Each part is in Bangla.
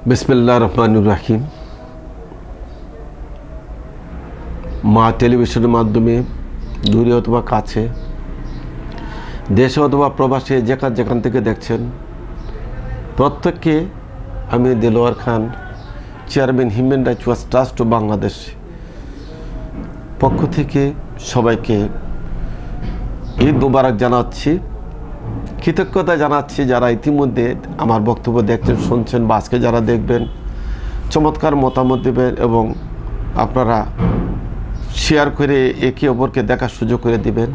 বিসমিল্লাহির রহমানির রহিম। মা টেলিভিশনের মাধ্যমে দূরে অথবা কাছে, দেশে অথবা প্রবাসে যেখান থেকে দেখছেন, প্রত্যেককে আমি Delwar Khan, chairman human rights watch trust of Bangladesh পক্ষ থেকে সবাইকে ঈদ মুবারক জানাচ্ছি। কৃতজ্ঞতা জানাচ্ছি যারা ইতিমধ্যে আমার বক্তব্য দেখছেন, শুনছেন, বা আজকে যারা দেখবেন, চমৎকার মতামত দেবেন এবং আপনারা শেয়ার করে একে অপরকে দেখার সুযোগ করে দিবেন।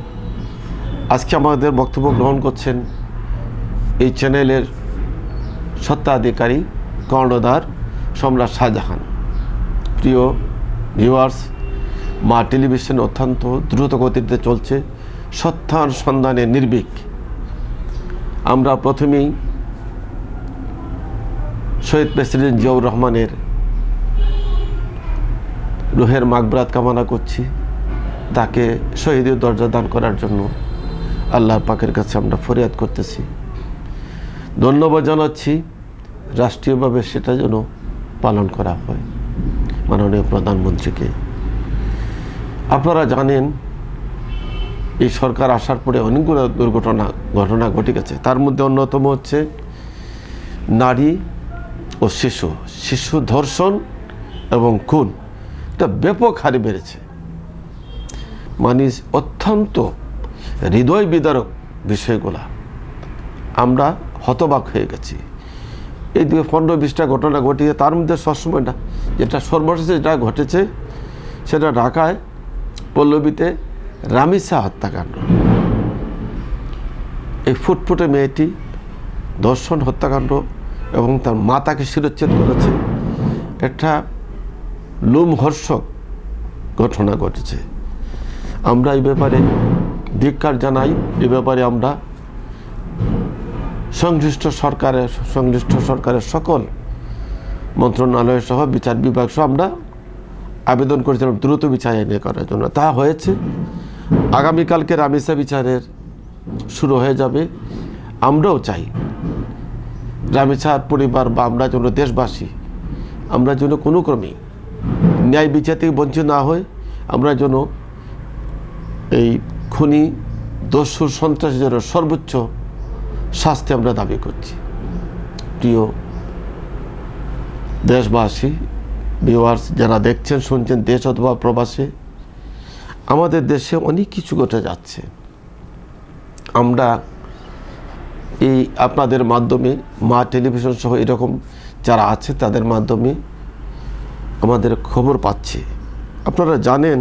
আজকে আমাদের বক্তব্য গ্রহণ করছেন এই চ্যানেলের স্বত্বাধিকারী কর্ণধার সম্রাট শাহজাহান। প্রিয় ভিউয়ার্স, মা টেলিভিশন অত্যন্ত দ্রুত গতিতে চলছে, সত্যার সন্ধানে নির্ভীক। আমরা প্রথমেই শহীদ প্রেসিডেন্ট জিয়াউর রহমানের রুহের মাগফিরাত কামনা করছি। তাকে শহীদের দরজা দান করার জন্য আল্লাহর পাকের কাছে আমরা ফরিয়াদ করতেছি। ধন্যবাদ জানাচ্ছি রাষ্ট্রীয়ভাবে সেটা যেন পালন করা হয় মাননীয় প্রধানমন্ত্রীকে। আপনারা জানেন এই সরকার আসার পরে অনেকগুলো ঘটনা ঘটে গেছে। তার মধ্যে অন্যতম হচ্ছে নারী ও শিশু ধর্ষণ এবং খুন, এটা ব্যাপক হারে বেড়েছে। মানে অত্যন্ত হৃদয় বিদারক বিষয়গুলা, আমরা হতবাক হয়ে গেছি। এই 15-20টা ঘটনা ঘটিয়ে তার মধ্যে সবসময় না, যেটা সর্বশেষ যেটা ঘটেছে সেটা ঢাকায় পল্লবীতে রামিসা হত্যাকাণ্ড। এই ফুটফুটে মেয়েটি ধর্ষণ হত্যাকাণ্ড এবং তার মাতাকে শিরচ্ছেদ করেছে, একটা লোমহর্ষক ঘটনা ঘটেছে। আমরা এই ব্যাপারে ধিক্কার জানাই। এ ব্যাপারে আমরা সংশ্লিষ্ট সরকারের সকল মন্ত্রণালয় সহ বিচার বিভাগ সহ আমরা আবেদন করেছিলাম দ্রুত বিচার এনে করার জন্য। তা হয়েছে। আগামীকালকে রামিসা বিচারের শুরু হয়ে যাবে। আমরাও চাই রামিসার পরিবার বা আমরা যেন দেশবাসী, আমরা যেন কোনো ক্রমেই ন্যায় বিচার থেকে বঞ্চিত না হই। আমরা যেন এই খুনি দস্যু সন্ত্রাসীদের সর্বোচ্চ শাস্তি আমরা দাবি করছি। প্রিয় দেশবাসী, ভিউয়ার্স যারা দেখছেন শুনছেন দেশ অথবা প্রবাসে, আমাদের দেশে অনেক কিছু ঘটে যাচ্ছে। আমরা এই আপনাদের মাধ্যমে, মা টেলিভিশন সহ এরকম যারা আছে তাদের মাধ্যমে আমাদের খবর পাচ্ছি। আপনারা জানেন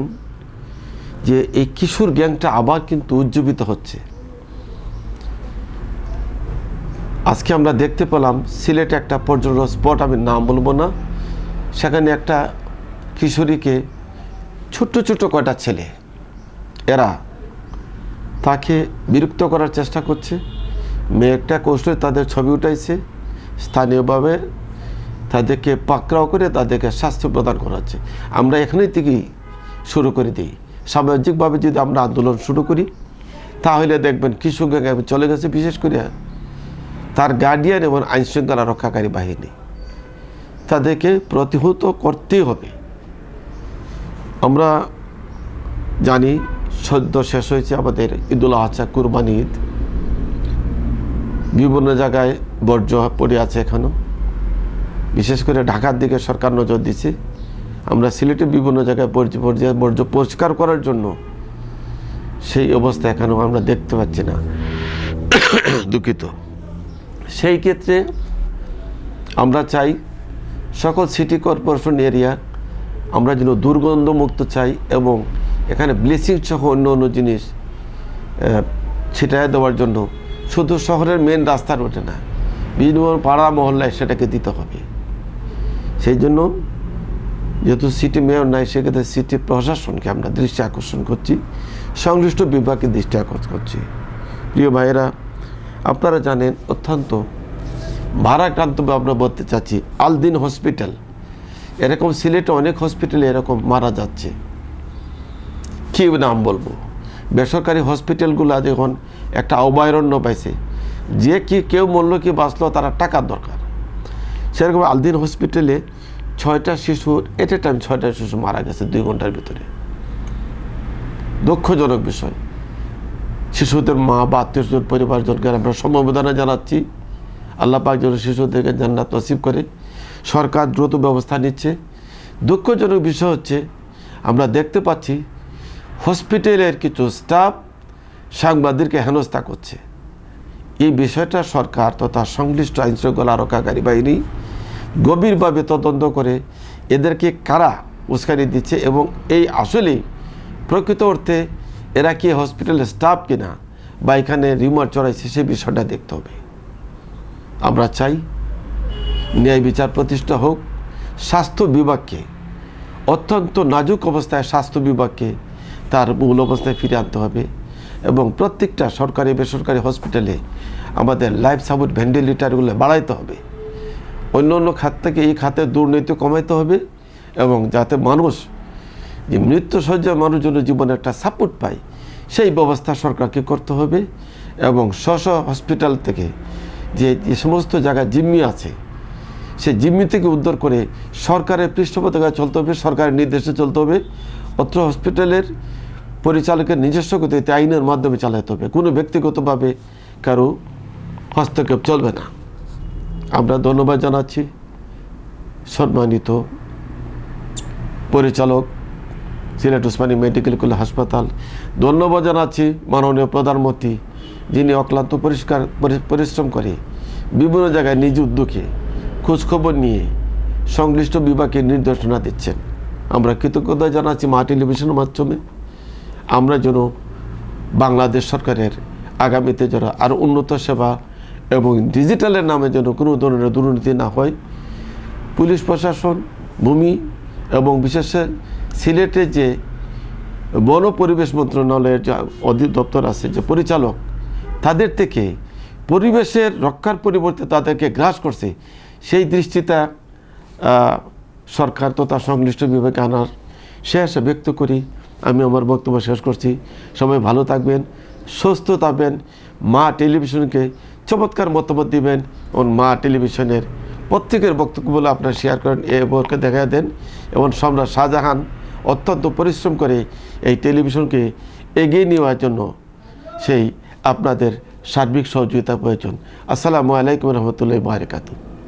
যে এই কিশোর গ্যাংটা আবার কিন্তু উজ্জীবিত হচ্ছে। আজকে আমরা দেখতে পেলাম সিলেটে একটা পর্যটন স্পট, আমি নাম বলবো না, সেখানে একটা কিশোরীকে ছোট্ট কয়টা ছেলে এরা তাকে বিরক্ত করার চেষ্টা করছে। মেয়েটা কৌশলে তাদের ছবি উঠাইছে, স্থানীয়ভাবে তাদেরকে পাকড়াও করে তাদেরকে শাস্তি প্রদান করা হচ্ছে। আমরা এখানেই থেকেই শুরু করে দিই। সামাজিকভাবে যদি আমরা আন্দোলন শুরু করি তাহলে দেখবেন কিশোর গ্যাং চলে গেছে, বিশেষ করে তার গার্ডিয়ান এবং আইনশৃঙ্খলা রক্ষাকারী বাহিনী, তাদেরকে প্রতিহত করতেই হবে। আমরা জানি সদ্য শেষ হয়েছে আমাদের ঈদুল আজহা, কুরবানি ঈদ। বিভিন্ন জায়গায় বর্জ্য পড়ে আছে এখনও, বিশেষ করে ঢাকার দিকে সরকার নজর দিচ্ছে। আমরা সিলেটে বিভিন্ন জায়গায় বর্জ্য পরিষ্কার করার জন্য সেই অবস্থা এখনও আমরা দেখতে পাচ্ছি না, দুঃখিত। সেই ক্ষেত্রে আমরা চাই সকল সিটি কর্পোরেশন এরিয়া আমরা যেন দুর্গন্ধমুক্ত চাই এবং এখানে ব্লিচিং সহ অন্য জিনিস ছিটায় দেওয়ার জন্য শুধু শহরের মেন রাস্তার ওঠে না, বিভিন্ন পাড়া মহল্লায় সেটাকে দিতে হবে। সেই জন্য যেহেতু সিটি মেয়র নাই, সেক্ষেত্রে সিটি প্রশাসনকে আমরা দৃষ্টি আকর্ষণ করছি, সংশ্লিষ্ট বিভাগকে দৃষ্টি আকর্ষণ করছি। প্রিয় ভাইয়েরা, আপনারা জানেন অত্যন্ত ভারাক্রান্ত আমরা বলতে চাচ্ছি আলদিন হসপিটাল, এরকম সিলেটে অনেক হসপিটালে এরকম মারা যাচ্ছে। কী নাম বলবো, বেসরকারি হসপিটালগুলো যখন একটা অভয়ারণ্য পাইছে, যে কি কেউ মরল কি বাঁচলো তারা টাকার দরকার, সেরকম আলদিন হসপিটালে 6টা শিশুর এট এ টাইম 6টা শিশু মারা গেছে 2 ঘন্টার ভিতরে। দুঃখজনক বিষয়। শিশুদের মা বা আত্মীয়স্বজন পরিবারজনকে আমরা সমবেদনা জানাচ্ছি। আল্লাহ পাক যেন শিশুদেরকে জান্নাত নসিব করে। সরকার দ্রুত ব্যবস্থা নিচ্ছে। দুঃখজনক বিষয় হচ্ছে আমরা দেখতে পাচ্ছি হসপিটালের কিছু স্টাফ সাংবাদিককে হেনস্থা করছে। এই বিষয়টা সরকার তথা সংশ্লিষ্ট আইনশৃঙ্খলা রক্ষাকারী বাহিনী গভীরভাবে তদন্ত করে এদেরকে কারা উস্কানি দিচ্ছে এবং এই আসলেই প্রকৃত অর্থে এরা কি হসপিটালের স্টাফ কিনা বা এখানে রিউমার চড়াইছে সে বিষয়টা দেখতে হবে। আমরা চাই ন্যায় বিচার প্রতিষ্ঠা হোক। স্বাস্থ্য বিভাগকে অত্যন্ত নাজুক অবস্থায় স্বাস্থ্য বিভাগকে তার মূল অবস্থায় ফিরে আনতে হবে এবং প্রত্যেকটা সরকারি বেসরকারি হসপিটালে আমাদের লাইফ সাপোর্ট ভেন্টিলেটরগুলো বাড়াইতে হবে। অন্য অন্য খাত থেকে এই খাতে দুর্নীতি কমাইতে হবে এবং যাতে মানুষ যে মৃত্যুসজ্জায় মানুষ যেন জীবনে একটা সাপোর্ট পায় সেই ব্যবস্থা সরকারকে করতে হবে এবং স্ব হসপিটাল থেকে যে সমস্ত জায়গায় জিম্মি আছে সেই জিম্মি থেকে উদ্ধার করে সরকারের পৃষ্ঠপোষকতায় চলতে হবে, সরকারের নির্দেশে চলতে হবে। অত্র হসপিটালের পরিচালকের নিজস্ব গতিতে আইনের মাধ্যমে চালাতে হবে, কোনো ব্যক্তিগতভাবে কারো হস্তক্ষেপ চলবে না। আমরা ধন্যবাদ জানাচ্ছি সম্মানিত পরিচালক সিলেট ওসমানী মেডিকেল কলেজ হাসপাতাল। ধন্যবাদ জানাচ্ছি মাননীয় প্রধানমন্ত্রী, যিনি অক্লান্ত পরিশ্রম করে বিভিন্ন জায়গায় নিজ উদ্যোগে খোঁজখবর নিয়ে সংশ্লিষ্ট বিভাগকে নির্দেশনা দিচ্ছেন। আমরা কৃতজ্ঞতা জানাচ্ছি মা টেলিভিশনের মাধ্যমে। আমরা যেন বাংলাদেশ সরকারের আগামীতে যেন আরও উন্নত সেবা এবং ডিজিটালের নামে যেন কোনো ধরনের দুর্নীতি না হয়। পুলিশ প্রশাসন, ভূমি এবং বিশেষ সিলেটে যে বন পরিবেশ মন্ত্রণালয়ের যে অধিদপ্তর আছে, যে পরিচালক, তাদের থেকে পরিবেশের রক্ষার পরিবর্তে তাদেরকে গ্রাস করছে, সেই দৃষ্টিটা সরকার তথা সংশ্লিষ্ট বিভাগে আনার সে আশা ব্যক্ত করি আমি আমার বক্তব্য শেষ করছি। সবাই ভালো থাকবেন, সুস্থ থাকবেন। মা টেলিভিশনকে চমৎকার মতামত দিবেন এবং মা টেলিভিশনের প্রত্যেকের বক্তব্যগুলো আপনারা শেয়ার করেন, একে দেখা দেন। এবং সম্রাট শাহজাহান অত্যন্ত পরিশ্রম করে এই টেলিভিশনকে এগিয়ে নেওয়ার জন্য সেই আপনাদের সার্বিক সহযোগিতা প্রয়োজন। আসসালামু আলাইকুম রহমতুল্লাহি ওয়া বারাকাতুহু।